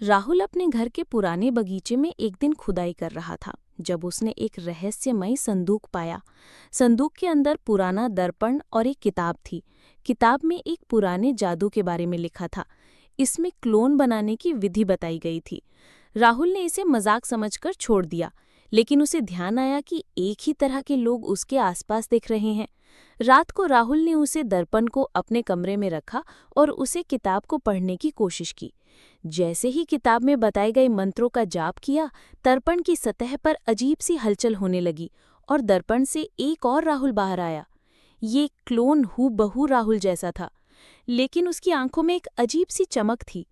राहुल अपने घर के पुराने बगीचे में एक दिन खुदाई कर रहा था जब उसने एक रहस्यमयी संदूक पाया। संदूक के अंदर पुराना दर्पण और एक किताब थी। किताब में एक पुराने जादू के बारे में लिखा था। इसमें क्लोन बनाने की विधि बताई गई थी। राहुल ने इसे मजाक समझकर छोड़ दिया, लेकिन उसे ध्यान आया कि एक ही तरह के लोग उसके आसपास दिख रहे हैं। रात को राहुल ने उसे दर्पण को अपने कमरे में रखा और उसे किताब को पढ़ने की कोशिश की। जैसे ही किताब में बताए गए मंत्रों का जाप किया, दर्पण की सतह पर अजीब सी हलचल होने लगी और दर्पण से एक और राहुल बाहर आया। ये क्लोन हूबहू राहुल जैसा था, लेकिन उसकी आंखों में एक अजीब सी चमक थी।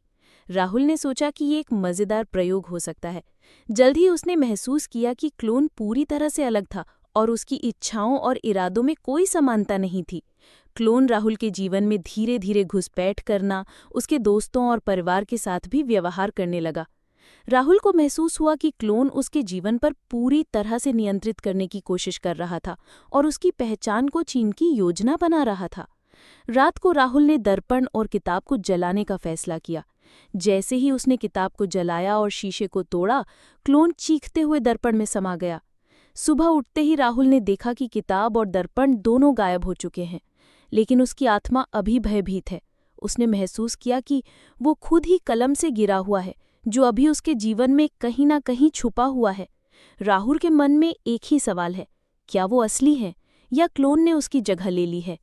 राहुल ने सोचा कि ये एक मजेदार प्रयोग हो सकता है। जल्द ही उसने महसूस किया कि क्लोन पूरी तरह से अलग था और उसकी इच्छाओं और इरादों में कोई समानता नहीं थी। क्लोन राहुल के जीवन में धीरे धीरे घुसपैठ करना, उसके दोस्तों और परिवार के साथ भी व्यवहार करने लगा। राहुल को महसूस हुआ कि क्लोन उसके जीवन पर पूरी तरह से नियंत्रित करने की कोशिश कर रहा था और उसकी पहचान को छीनने की योजना बना रहा था। रात को राहुल ने दर्पण और किताब को जलाने का फैसला किया। जैसे ही उसने किताब को जलाया और शीशे को तोड़ा, क्लोन चीखते हुए दर्पण में समा गया। सुबह उठते ही राहुल ने देखा कि किताब और दर्पण दोनों गायब हो चुके हैं, लेकिन उसकी आत्मा अभी भयभीत है। उसने महसूस किया कि वो खुद ही कलम से गिरा हुआ है, जो अभी उसके जीवन में कहीं ना कहीं छुपा हुआ है। राहुल के मन में एक ही सवाल है, क्या वो असली है या क्लोन ने उसकी जगह ले ली है।